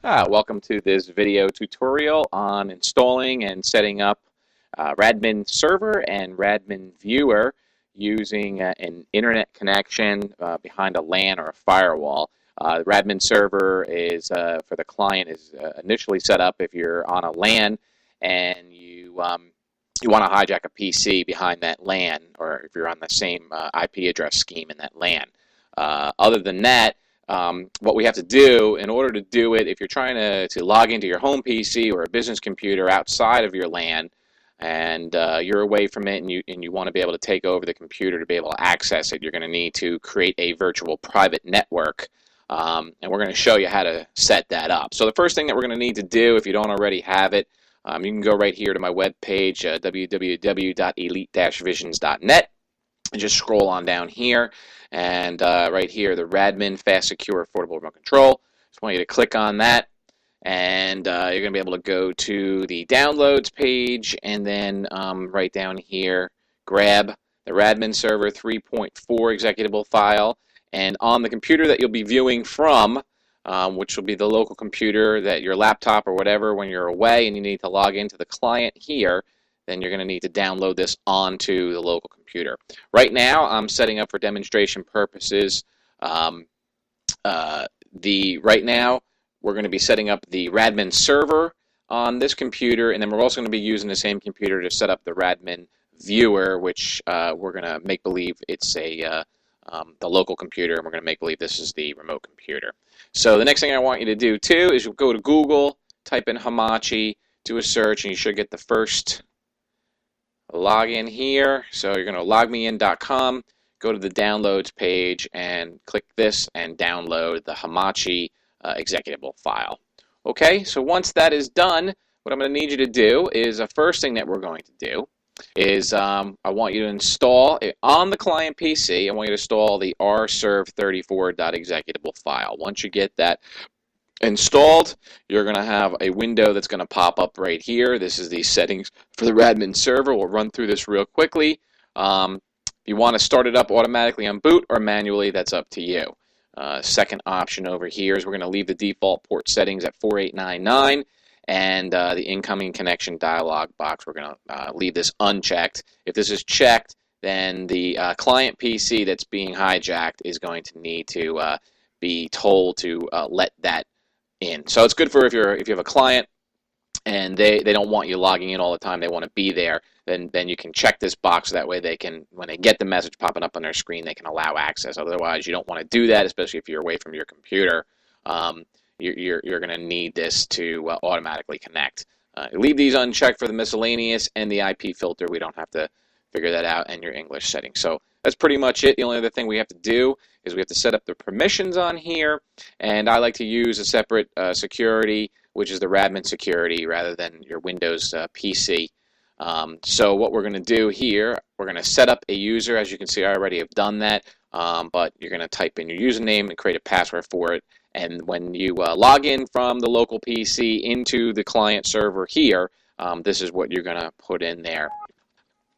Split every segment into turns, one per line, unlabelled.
Welcome to this video tutorial on installing and setting up Radmin server and Radmin viewer using an internet connection behind a LAN or a firewall. The Radmin server is for the client is initially set up if you're on a LAN and you want to hijack a PC behind that LAN, or if you're on the same IP address scheme in that LAN. Other than that, what we have to do in order to do it, if you're trying to log into your home PC or a business computer outside of your LAN and you're away from it and you want to be able to take over the computer to be able to access it, you're going to need to create a virtual private network. And we're going to show you how to set that up. So the first thing that we're going to need to do, if you don't already have it, you can go right here to my webpage, www.elite-visions.net, and just scroll on down here. And right here, the Radmin Fast, Secure, Affordable Remote Control. Just want you to click on that, and you're going to be able to go to the Downloads page, and then right down here, grab the Radmin Server 3.4 executable file. And on the computer that you'll be viewing from, which will be the local computer that your laptop or whatever, when you're away and you need to log into the client here, then you're going to need to download this onto the local computer. Right now, I'm setting up for demonstration purposes. Right now, we're going to be setting up the Radmin server on this computer, and then we're also going to be using the same computer to set up the Radmin viewer, which we're going to make believe it's the local computer, and we're going to make believe this is the remote computer. So the next thing I want you to do too is you'll go to Google, type in Hamachi, do a search, and you should get the first login here. So you're going to logmein.com, go to the downloads page, and click this and download the Hamachi executable file. Okay, so once that is done, what I'm going to need you to do is the first thing that we're going to do is I want you to install it on the client PC. I want you to install the rserv34.executable file. Once you get that installed, you're going to have a window that's going to pop up right here. This is the settings for the Radmin server. We'll run through this real quickly. If you want to start it up automatically on boot or manually, that's up to you. Second option over here is we're going to leave the default port settings at 4899, and the incoming connection dialog box, we're going to leave this unchecked. If this is checked, then the client PC that's being hijacked is going to need to be told to let that in. So it's good for if you have a client and they don't want you logging in all the time, they want to be there, then you can check this box. That way they can, when they get the message popping up on their screen, they can allow access. Otherwise, you don't want to do that, especially if you're away from your computer. You're going to need this to automatically connect. Leave these unchecked for the miscellaneous and the IP filter. We don't have to figure that out, and your English settings. So that's pretty much it. The only other thing we have to do is we have to set up the permissions on here, and I like to use a separate security, which is the Radmin security, rather than your Windows PC. So what we're going to do here, we're going to set up a user. As you can see, I already have done that, but you're going to type in your username and create a password for it. And when you log in from the local PC into the client server here, this is what you're going to put in there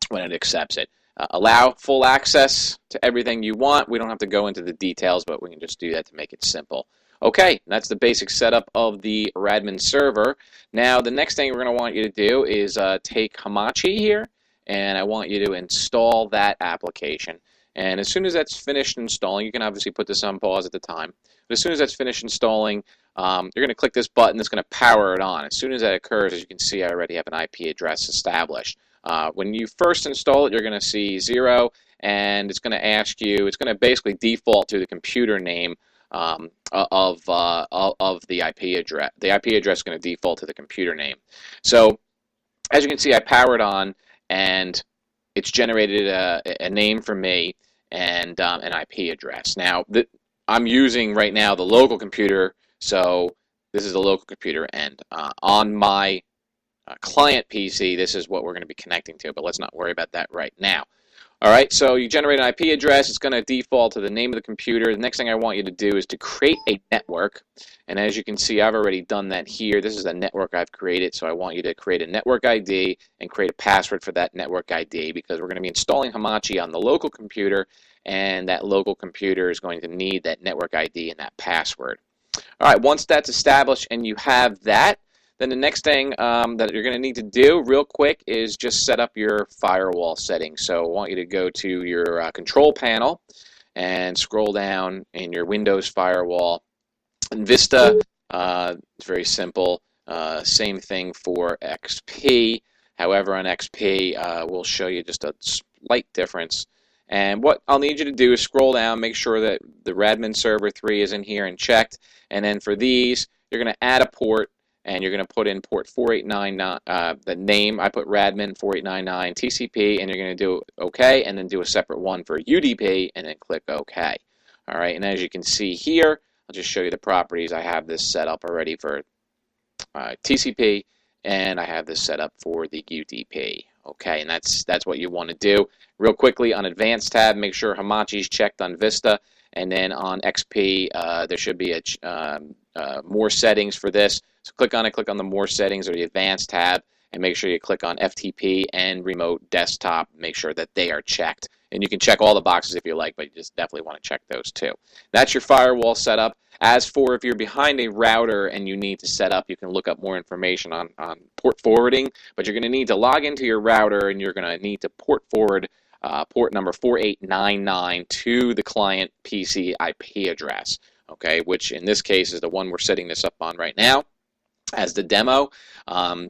when it accepts it. Allow full access to everything you want. We don't have to go into the details, but we can just do that to make it simple. Okay, that's the basic setup of the Radmin server. Now, the next thing we're going to want you to do is take Hamachi here, and I want you to install that application. And as soon as that's finished installing, you can obviously put this on pause at the time, but as soon as that's finished installing, you're going to click this button that's going to power it on. As soon as that occurs, as you can see, I already have an IP address established. When you first install it, you're going to see 0, and it's going to ask you, it's going to basically default to the computer name of the IP address. The IP address is going to default to the computer name. So as you can see, I powered on, and it's generated a name for me and an IP address. Now, I'm using right now the local computer, so this is the local computer, and on my client PC, this is what we're going to be connecting to, but let's not worry about that right now. All right, so you generate an IP address. It's going to default to the name of the computer. The next thing I want you to do is to create a network, and as you can see, I've already done that here. This is the network I've created, so I want you to create a network ID and create a password for that network ID, because we're going to be installing Hamachi on the local computer, and that local computer is going to need that network ID and that password. All right, once that's established and you have that, then the next thing that you're going to need to do real quick is just set up your firewall settings. So I want you to go to your control panel and scroll down in your Windows firewall. In Vista, it's very simple. Same thing for XP. However, on XP, we'll show you just a slight difference. And what I'll need you to do is scroll down, make sure that the Radmin Server 3 is in here and checked. And then for these, you're going to add a port, and you're going to put in port 4899, the name. I put Radmin 4899 TCP, and you're going to do OK, and then do a separate one for UDP, and then click OK. All right, and as you can see here, I'll just show you the properties. I have this set up already for TCP, and I have this set up for the UDP. Okay, and that's what you want to do. Real quickly, on Advanced tab, make sure Hamachi is checked on Vista, and then on XP, there should be more settings for this. So click on it, click on the More Settings or the Advanced tab, and make sure you click on FTP and Remote Desktop. Make sure that they are checked. And you can check all the boxes if you like, but you just definitely want to check those too. That's your firewall setup. As for if you're behind a router and you need to set up, you can look up more information on port forwarding, but you're going to need to log into your router and you're going to need to port forward port number 4899 to the client PC IP address, okay, which in this case is the one we're setting this up on right now as the demo.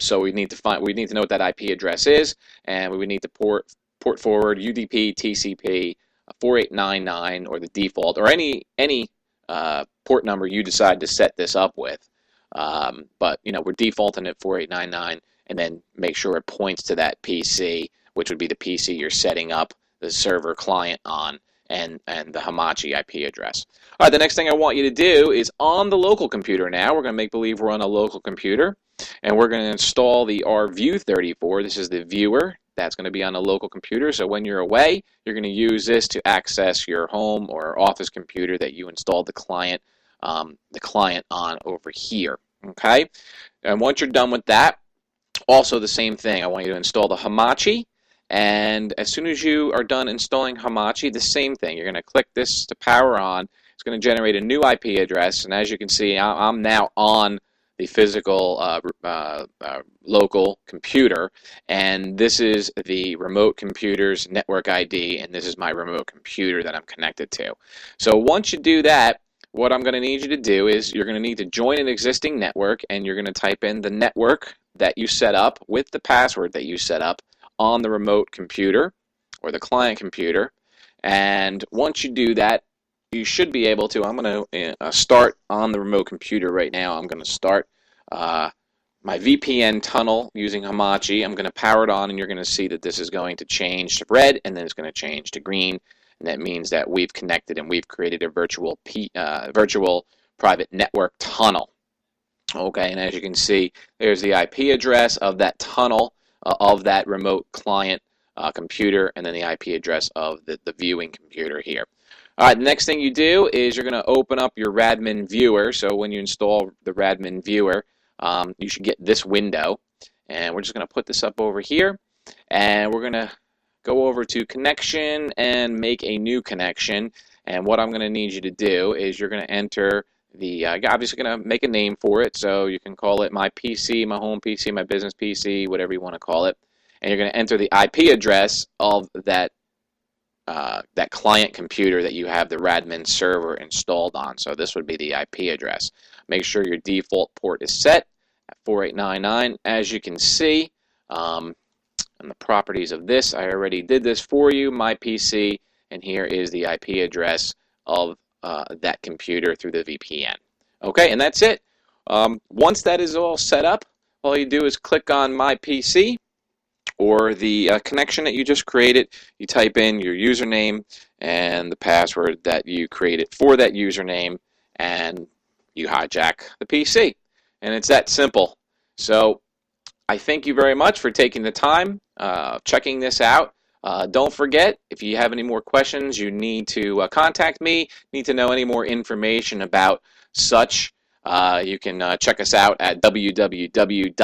So we need to know what that IP address is, and we would need to port forward UDP, TCP, 4899, or the default, or any port number you decide to set this up with. But we're defaulting at 4899, and then make sure it points to that PC, which would be the PC you're setting up the server client on, and the Hamachi IP address. All right, the next thing I want you to do is on the local computer now. We're going to make believe we're on a local computer, and we're going to install the RView34. This is the viewer that's going to be on a local computer. So when you're away, you're going to use this to access your home or office computer that you installed the client on over here. Okay, and once you're done with that, also the same thing. I want you to install the Hamachi. And as soon as you are done installing Hamachi, the same thing. You're going to click this to power on. It's going to generate a new IP address. And as you can see, I'm now on the physical local computer. And this is the remote computer's network ID. And this is my remote computer that I'm connected to. So once you do that, what I'm going to need you to do is you're going to need to join an existing network. And you're going to type in the network that you set up with the password that you set up on the remote computer or the client computer. And once you do that, you should be able to, I'm going to start on the remote computer right now. I'm going to start my VPN tunnel using Hamachi. I'm going to power it on, and you're going to see that this is going to change to red, and then it's going to change to green. And that means that we've connected and we've created a virtual private network tunnel. Okay, and as you can see, there's the IP address of that tunnel of that remote client computer, and then the IP address of the viewing computer here. All right, the next thing you do is you're going to open up your Radmin viewer. So when you install the Radmin viewer, you should get this window. And we're just going to put this up over here. And we're going to go over to connection and make a new connection. And what I'm going to need you to do is you're going to enter you're obviously going to make a name for it, so you can call it my PC, my home PC, my business PC, whatever you want to call it. And you're going to enter the IP address of that client computer that you have the Radmin server installed on. So this would be the IP address. Make sure your default port is set at 4899. As you can see, and the properties of this, I already did this for you, my PC, and here is the IP address of that computer through the VPN. Okay, and that's it. Once that is all set up, all you do is click on My PC or the connection that you just created. You type in your username and the password that you created for that username, and you hijack the PC. And it's that simple. So I thank you very much for taking the time checking this out. Don't forget, if you have any more questions, you need to contact me, need to know any more information about such, you can check us out at www.hijack.com.